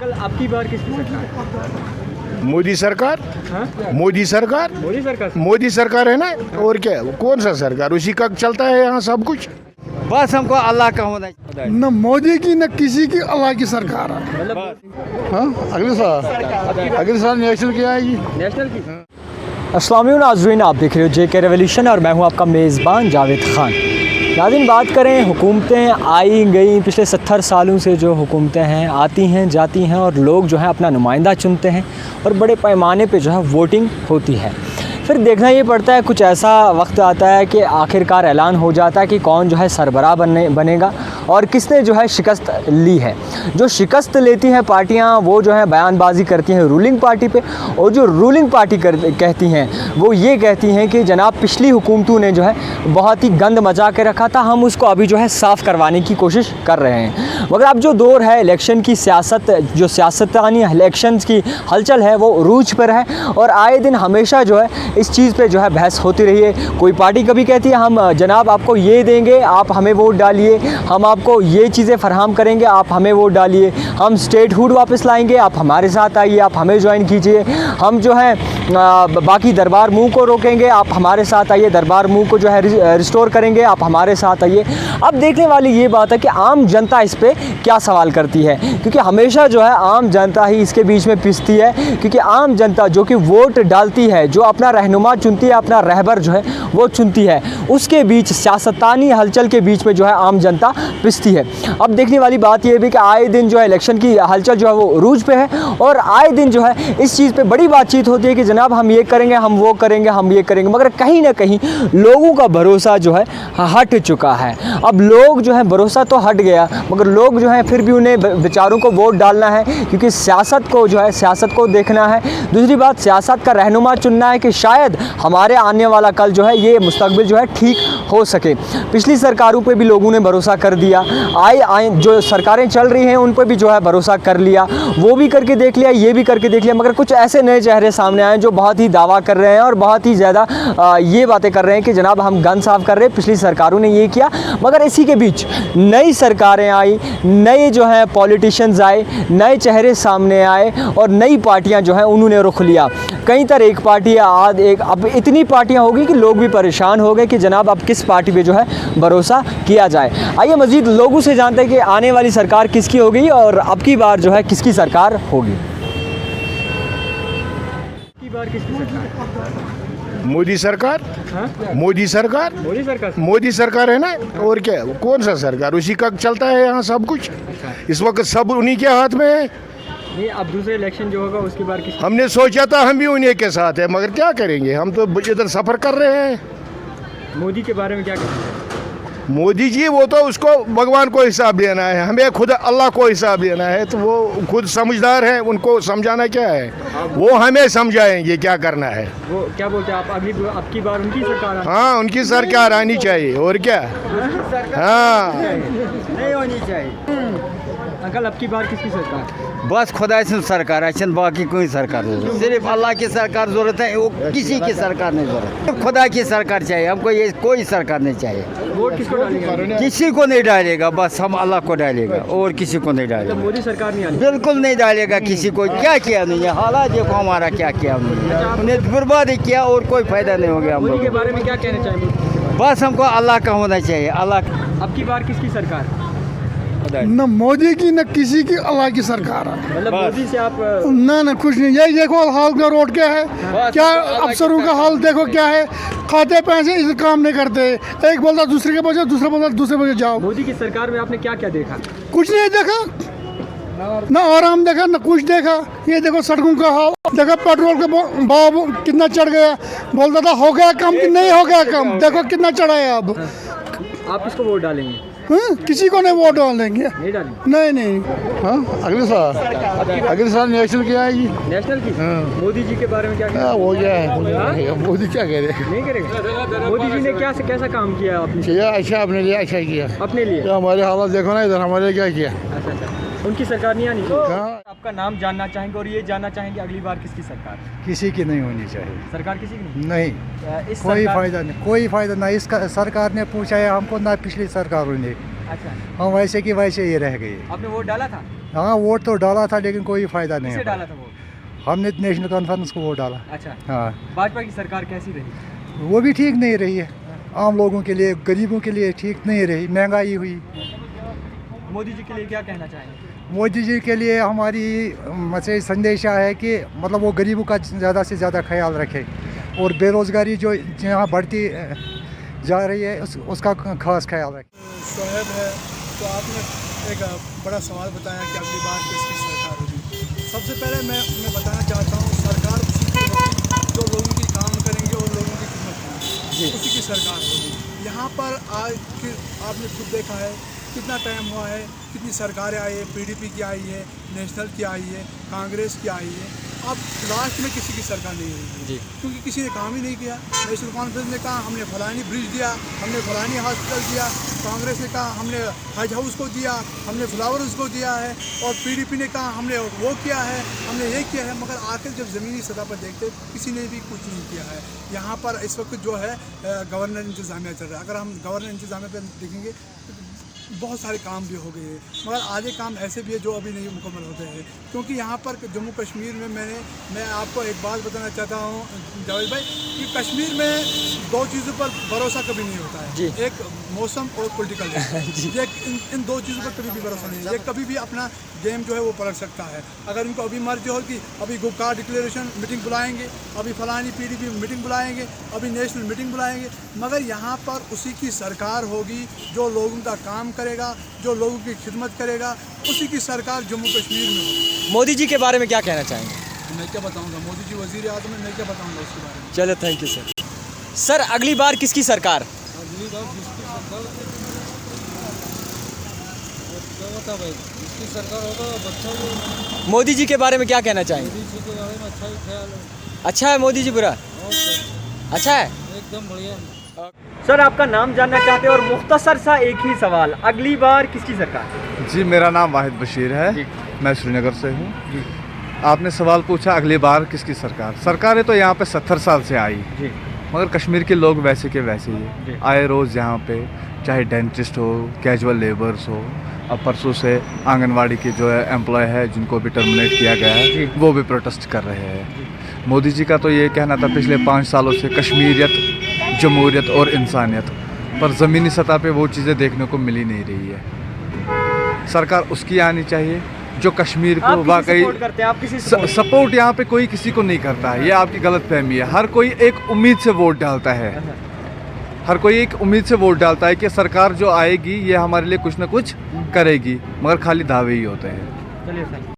कल आपकी बार किसकी सरकार? मोदी सरकार। हाँ? मोदी सरकार। मोदी सरकार। मोदी सरकार है ना, और क्या, कौन सा सरकार, उसी का चलता है यहाँ सब कुछ। बस हमको अल्लाह का होना चाहिए। न मोदी की न किसी की, अल्लाह की सरकार है। मतलब हाँ, अगले साल नेशनल की आएगी। नेशनल की। अस्सलाम वालेकुम नाज़रीन, आप देख रहे हो JK रेवोल्यूशन और मैं हूं आपका मेज़बान जावेद ख़ान। नाज़रीन, बात करें हुकूमतें आई गई, पिछले 70 सालों से जो हुकूमतें हैं आती हैं जाती हैं और लोग जो है अपना नुमाइंदा चुनते हैं और बड़े पैमाने पे जो है वोटिंग होती है। फिर देखना ये पड़ता है, कुछ ऐसा वक्त आता है कि आखिरकार ऐलान हो जाता है कि कौन जो है सरबराह बनेगा और किसने जो है शिकस्त ली है। जो शिकस्त लेती हैं पार्टियां वो जो है बयानबाजी करती हैं रूलिंग पार्टी पे, और जो रूलिंग पार्टी कहती हैं वो ये कहती हैं कि जनाब पिछली हुकूमतों ने जो है बहुत ही गंद मचा के रखा था, हम उसको अभी जो है साफ़ करवाने की कोशिश कर रहे हैं। मगर अब जो दौर है इलेक्शन की सियासत, जो सियासतानी इलेक्शन की हलचल है वो रूज पर है और आए दिन हमेशा जो है इस चीज़ पे जो है बहस होती रही है। कोई पार्टी कभी कहती है हम जनाब आपको ये देंगे, आप हमें वोट डालिए, हम आपको ये चीज़ें फराहम करेंगे, आप हमें वोट डालिए, हम स्टेटहुड वापस लाएंगे, आप हमारे साथ आइए, आप हमें ज्वाइन कीजिए, हम जो है बाकी दरबार मुँह को रोकेंगे, आप हमारे साथ आइए, दरबार मुँह को जो है रिस्टोर करेंगे, आप हमारे साथ आइए। अब देखने वाली ये बात है कि आम जनता इस पर क्या सवाल करती है, क्योंकि हमेशा जो है आम जनता ही इसके बीच में पिसती है, क्योंकि आम जनता जो कि वोट डालती है, जो अपना रहनुमा चुनती है, अपना रहबर जो है वो चुनती है, उसके बीच सियासतानी हलचल के बीच में जो है आम जनता पिसती है। अब देखने वाली बात यह भी कि आए दिन जो है इलेक्शन की हलचल जो है वो रूज पे है और आए दिन जो है इस चीज़ पे बड़ी बातचीत होती है कि जनाब हम ये करेंगे, हम वो करेंगे, हम ये करेंगे, मगर कहीं ना कहीं लोगों का भरोसा जो है हट चुका है। अब लोग जो है भरोसा तो हट गया, मगर लोग जो है फिर भी उन्हें बेचारों को वोट डालना है, क्योंकि सियासत को जो है सियासत को देखना है। दूसरी बात, सियासत का रहनुमा चुनना है कि शायद हमारे आने वाला कल जो है ये मुस्तकबिल जो है ठीक हो सके। पिछली सरकारों पे भी लोगों ने भरोसा कर दिया, आए जो सरकारें चल रही हैं उन पर भी जो है भरोसा कर लिया, वो भी करके देख लिया, ये भी करके देख लिया, मगर कुछ ऐसे नए चेहरे सामने आए जो बहुत ही दावा कर रहे हैं और बहुत ही ज़्यादा ये बातें कर रहे हैं कि जनाब हम गन साफ कर रहे हैं, पिछली सरकारों ने ये किया। मगर इसी के बीच नई सरकारें आई, नए जो हैं पॉलिटिशियंस आए, नए चेहरे सामने आए और नई पार्टियां जो हैं उन्होंने रुख लिया। कहीं तर एक पार्टी अब इतनी पार्टियां होगी कि लोग भी परेशान हो गए कि जनाब अब किस पार्टी पे जो है भरोसा किया जाए। आइए मज़ीद लोगों से जानते हैं कि आने वाली सरकार किसकी होगी और अब की बार जो है किसकी सरकार होगी। की बार किसकी सरकार? मोदी सरकार। हाँ? मोदी सरकार। मोदी सरकार। मोदी सरकार है ना, और क्या, कौन सा सरकार, उसी का चलता है यहाँ सब कुछ। इस वक्त सब उन्हीं के हाथ में है। नहीं, अब दूसरे इलेक्शन जो होगा उसकी बार किसकी? हमने सोचा था हम भी उन्हीं के साथ है, मगर क्या करेंगे, हम तो इधर सफ़र कर रहे हैं। मोदी के बारे में क्या कहते हैं? मोदी जी वो तो उसको भगवान को हिसाब देना है, हमें खुद अल्लाह को हिसाब देना है, तो वो खुद समझदार हैं, उनको समझाना क्या है, वो हमें समझाएंगे क्या करना है। वो क्या बोलते हैं आप, अब की बार उनकी सरकार? हाँ, उनकी सरकार आनी चाहिए, और क्या। हाँ, नहीं होनी चाहिए। अंकल, अब की बार किसकी सरकार? बस खुदा से सरकार है, बाकी कोई सरकार नहीं, सिर्फ अल्लाह की सरकार ज़रूरत है, वो किसी की सरकार नहीं ज़रूरत। खुदा की सरकार चाहिए हमको, ये कोई सरकार नहीं चाहिए। वोट किसको डालेंगे? किसी को नहीं डालेगा, बस हम अल्लाह को डालेगा और किसी को नहीं डालेगा। मोदी सरकार नहीं आनी? बिल्कुल नहीं डालेगा किसी को। क्या किया उन्होंने, हालात देखो हमारा क्या किया उन्होंने, उन्हें बर्बाद किया और कोई फायदा नहीं हो गया हम मोदी के लोग। बारे में क्या कहना चाहिए? बस हमको अल्लाह का होना चाहिए, अल्लाह। अब की बार किसकी सरकार? न मोदी की न किसी की, अल्लाह की सरकार है। मतलब मोदी से आप ना कुछ नहीं। यही देखो हाल का रोड क्या है, क्या अफसरों का हाल देखो क्या है, खाते पैसे इस काम नहीं करते, एक बोलता दूसरे के बजे, दूसरा बोलता दूसरे बजे जाओ। मोदी की सरकार में आपने क्या क्या देखा? कुछ नहीं देखा, ना आराम देखा, ना कुछ देखा। ये देखो सड़कों का हाल देखो, पेट्रोल का भाव कितना चढ़ गया, बोलता था हो गया कम, कि नहीं हो गया कम, देखो कितना चढ़ा है अब। आप किसको वोट डालेंगे? किसी को नहीं वोट डालेंगे, नहीं डालेंगे? नहीं। हाँ, अगले साल नेशनल की आएगी। नेशनल की? हाँ। मोदी जी के बारे में क्या कहना? वो क्या है, मोदी क्या कह रहे, नहीं करेगा? मोदी जी ने कैसा काम किया आपने? किया अच्छा, अपने लिए अच्छा किया। अपने लिए? तो हमारे हालात देखो ना इधर, हमारे लिए क्या किया। अच्छा, उनकी सरकार नहीं आनी चाहिए? हाँ। आपका नाम जानना चाहेंगे और ये जानना चाहेंगे अगली बार किसकी सरकार? किसी की नहीं होनी चाहिए। सरकार किसी की नहीं? नहीं, इस कोई सरकार- फायदा नहीं, कोई फायदा नहीं। इसका सरकार ने पूछा है हमको, ना पिछली सरकारों ने। अच्छा, हम वैसे की वैसे ही रह गए। आपने वोट डाला था? हाँ वोट तो डाला था लेकिन कोई फ़ायदा नहीं किसे हुआ। डाला था वोट? हमने नेशनल कॉन्फ्रेंस को वोट डाला। अच्छा, हाँ भाजपा की सरकार कैसी रही? वो भी ठीक नहीं रही है, आम लोगों के लिए, गरीबों के लिए ठीक नहीं रही, महंगाई हुई। मोदी जी के लिए क्या कहना चाहेंगे? मोदी जी के लिए हमारी मैसेज संदेशा है कि मतलब वो गरीबों का ज़्यादा से ज़्यादा ख्याल रखे और बेरोज़गारी जो यहाँ बढ़ती जा रही है उसका खास ख्याल रखे। शोएब है, तो आपने एक बड़ा सवाल बताया कि अगली बार किसकी सरकार होगी। सबसे पहले मैं बताना चाहता हूँ, सरकार उसी की होगी जो लोगों की काम करेंगे और लोगों की खिदमत करेंगे, उसी की सरकार होगी। यहाँ पर आज फिर आपने खुद देखा है कितना टाइम हुआ है, कितनी सरकारें आई है, पीडीपी की आई है, नेशनल की आई है, कांग्रेस की आई है, अब लास्ट में किसी की सरकार नहीं रही है क्योंकि किसी ने काम ही नहीं किया। नेशनल कॉन्फ्रेंस ने कहा हमने फलानी ब्रिज दिया, हमने फलानी हॉस्पिटल दिया, कांग्रेस ने कहा हमने हज हाउस को दिया, हमने फ्लावर्स को दिया है, और पीडीपी ने कहा हमने वो किया है, हमने ये किया है, मगर आखिर जब ज़मीनी सतह पर देखते किसी ने भी कुछ नहीं किया है। यहाँ पर इस वक्त जो है गवर्नर इंतज़ामिया चल रहा है। अगर हम गवर्नर इंतज़ामिया पर देखेंगे बहुत सारे काम भी हो गए हैं, मगर आधे काम ऐसे भी है जो अभी नहीं मुकम्मल होते हैं। क्योंकि यहाँ पर जम्मू कश्मीर में मैं आपको एक बात बताना चाहता हूँ जावेद भाई कि कश्मीर में दो चीज़ों पर भरोसा कभी नहीं होता है, एक मौसम और पॉलिटिकल ये इन दो चीज़ों पर कभी भी भरोसा नहीं है। ये कभी भी अपना गेम जो है वो पलट सकता है। अगर इनको अभी मर्जी हो कि अभी गुप्कार डिक्लेरेशन मीटिंग बुलाएंगे, अभी फलानी पीडीपी मीटिंग बुलाएंगे, अभी नेशनल मीटिंग बुलाएंगे, मगर यहाँ पर उसी की सरकार होगी जो लोगों का काम करेगा, जो लोगों की खिदमत करेगा, उसी की सरकार जम्मू कश्मीर में होगी। मोदी जी के बारे में क्या कहना चाहेंगे? मैं क्या बताऊँगा, मोदी जी वज़ीर आज़म है, मैं क्या बताऊँगा उसके बारे में। चलो थैंक यू सर। सर अगली बार किसकी सरकार? अगली बार जिसकी सरकार क्या बता भाई, जिसकी सरकार होगा बच्चा मोदी जी के बारे में क्या कहना चाहेंगे? मोदी जी के बारे में अच्छा ही ख्याल है। अच्छा है मोदी जी, बुरा? अच्छा है। एकदम बढ़िया। सर आपका नाम जानना चाहते हैं और मुख्तसर सा एक ही सवाल, अगली बार किसकी सरकार? जी मेरा नाम वाहिद बशीर है, मैं श्रीनगर से हूँ। आपने सवाल पूछा अगली बार किसकी सरकार। सरकारें तो यहाँ पे 70 साल से आई, मगर कश्मीर के लोग वैसे के वैसे ही आए रोज़ यहाँ पे, चाहे डेंटिस्ट हो, कैजुअल लेबर्स हो। अब परसों से आंगनवाड़ी के जो है एम्प्लॉय है जिनको भी टर्मिनेट किया गया है वो भी प्रोटेस्ट कर रहे हैं। मोदी जी का तो ये कहना था पिछले 5 सालों से कश्मीरियत, जमहूरियत और इंसानियत, पर ज़मीनी सतह पे वो चीज़ें देखने को मिल ही नहीं रही है। सरकार उसकी आनी चाहिए जो कश्मीर को वाकई सपोर्ट यहाँ पे कोई किसी को नहीं करता है, ये आपकी गलतफहमी है। हर कोई एक उम्मीद से वोट डालता है, हर कोई एक उम्मीद से वोट डालता है कि सरकार जो आएगी ये हमारे लिए कुछ ना कुछ करेगी, मगर खाली दावे ही होते हैं। चलिए सर।